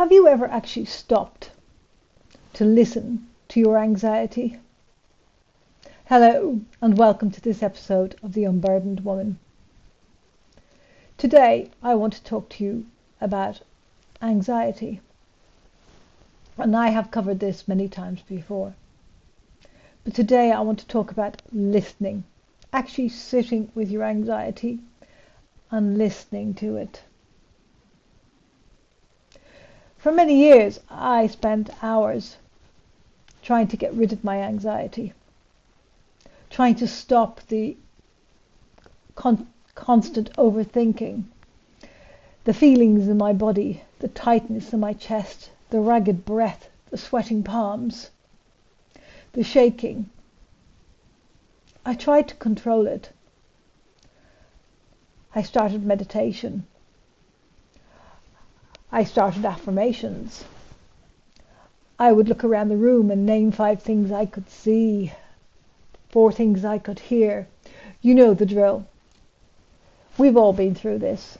Have you ever actually stopped to listen to your anxiety? Hello, and welcome to this episode of The Unburdened Woman. Today, I want to talk to you about anxiety. And I have covered this many times before. But today, I want to talk about listening, actually sitting with your anxiety and listening to it. For many years, I spent hours trying to get rid of my anxiety, trying to stop the constant overthinking, the feelings in my body, the tightness in my chest, the ragged breath, the sweating palms, the shaking. I tried to control it. I started meditation. I started affirmations. I would look around the room and name 5 things I could see, 4 things I could hear. You know the drill. We've all been through this.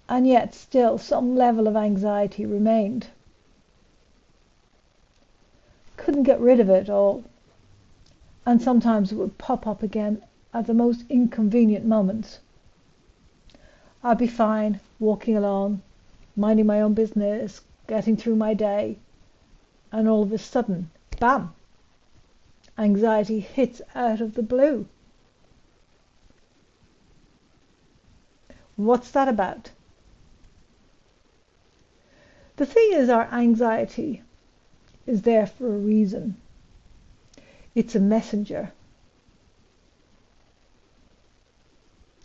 And yet still some level of anxiety remained. Couldn't get rid of it all. And sometimes it would pop up again at the most inconvenient moments. I'd be fine, walking along, minding my own business, getting through my day, and all of a sudden, bam! Anxiety hits out of the blue. What's that about? The thing is, our anxiety is there for a reason. It's a messenger.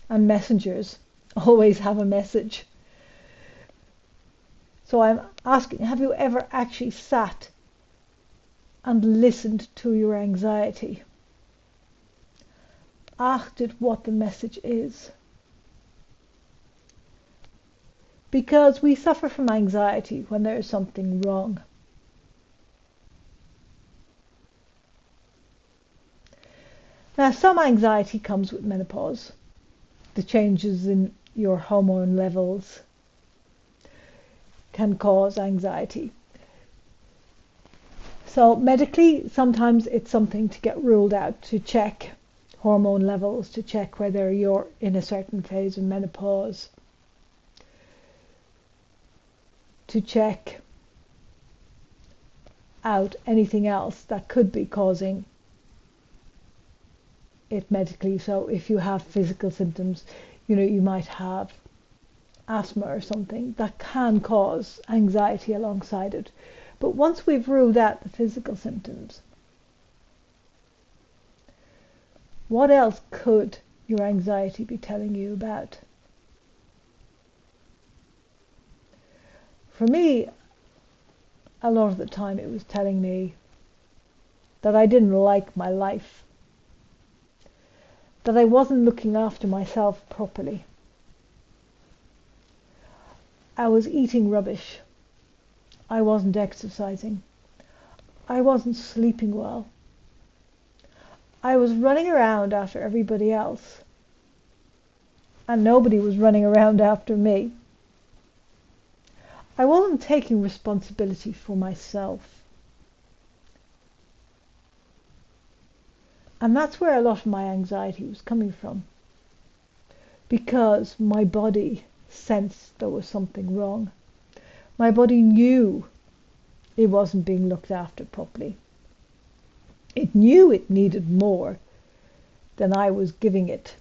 And messengers always have a message. So I'm asking, have you ever actually sat and listened to your anxiety? Asked it what the message is? Because we suffer from anxiety when there is something wrong. Now, some anxiety comes with menopause. The changes in your hormone levels can cause anxiety. So medically, sometimes it's something to get ruled out, to check hormone levels, to check whether you're in a certain phase of menopause, to check out anything else that could be causing it medically. So if you have physical symptoms, you might have asthma or something that can cause anxiety alongside it. But once we've ruled out the physical symptoms, what else could your anxiety be telling you about? For me, a lot of the time it was telling me that I didn't like my life, that I wasn't looking after myself properly. I was eating rubbish. I wasn't exercising. I wasn't sleeping well. I was running around after everybody else, and nobody was running around after me. I wasn't taking responsibility for myself. And that's where a lot of my anxiety was coming from, because my body sensed there was something wrong. My body knew it wasn't being looked after properly. It knew it needed more than I was giving it.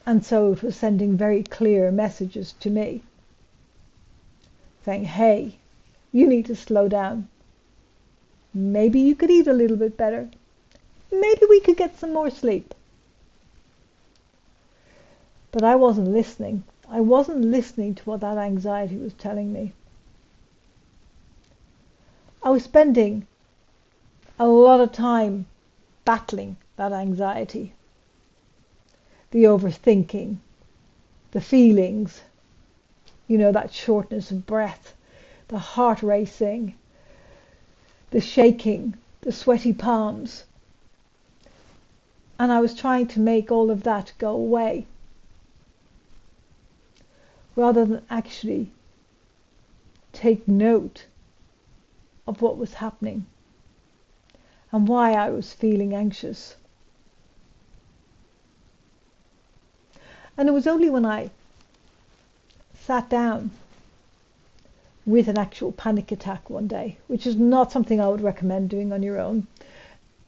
And so it was sending very clear messages to me, saying, hey, you need to slow down. Maybe you could eat a little bit better. Maybe we could get some more sleep. But I wasn't listening. I wasn't listening to what that anxiety was telling me. I was spending a lot of time battling that anxiety. The overthinking, the feelings, that shortness of breath, the heart racing, the shaking, the sweaty palms. And I was trying to make all of that go away, rather than actually take note of what was happening and why I was feeling anxious. And it was only when I sat down with an actual panic attack one day, which is not something I would recommend doing on your own.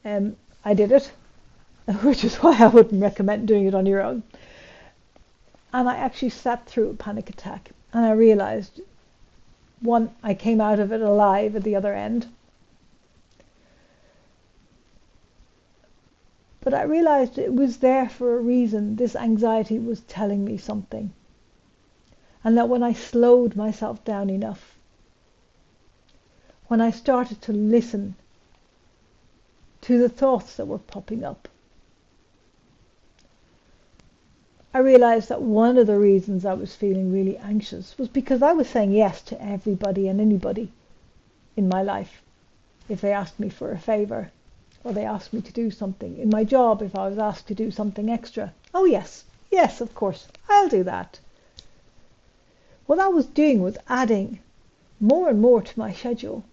I did it, which is why I wouldn't recommend doing it on your own. And I actually sat through a panic attack, and I realized, one, I came out of it alive at the other end. But I realized it was there for a reason. This anxiety was telling me something. And that when I slowed myself down enough, when I started to listen to the thoughts that were popping up, I realized that one of the reasons I was feeling really anxious was because I was saying yes to everybody and anybody in my life. If they asked me for a favor, or they asked me to do something. In my job, if I was asked to do something extra, oh yes, of course, I'll do that. What I was doing was adding more and more to my schedule.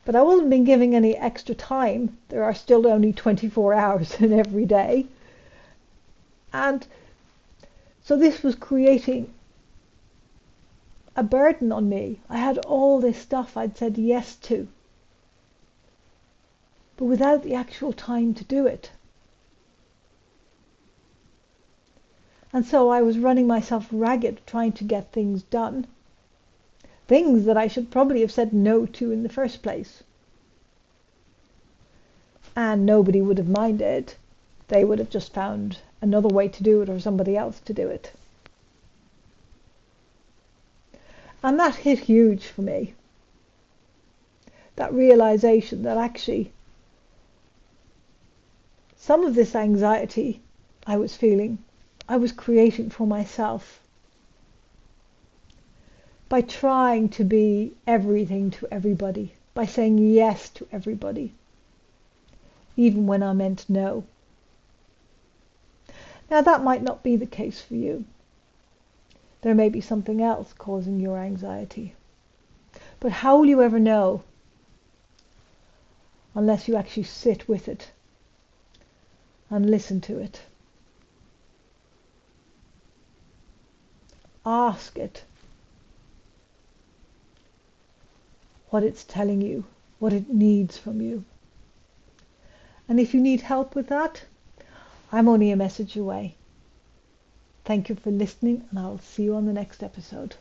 But I wasn't being given any extra time. There are still only 24 hours in every day. And so this was creating a burden on me. I had all this stuff I'd said yes to, but without the actual time to do it. And so I was running myself ragged trying to get things done. Things that I should probably have said no to in the first place. And nobody would have minded. They would have just found another way to do it or somebody else to do it. And that hit huge for me. That realization that actually some of this anxiety I was feeling, I was creating for myself by trying to be everything to everybody, by saying yes to everybody, even when I meant no. Now that might not be the case for you. There may be something else causing your anxiety. But how will you ever know unless you actually sit with it and listen to it? Ask it what it's telling you, what it needs from you. And if you need help with that, I'm only a message away. Thank you for listening, and I'll see you on the next episode.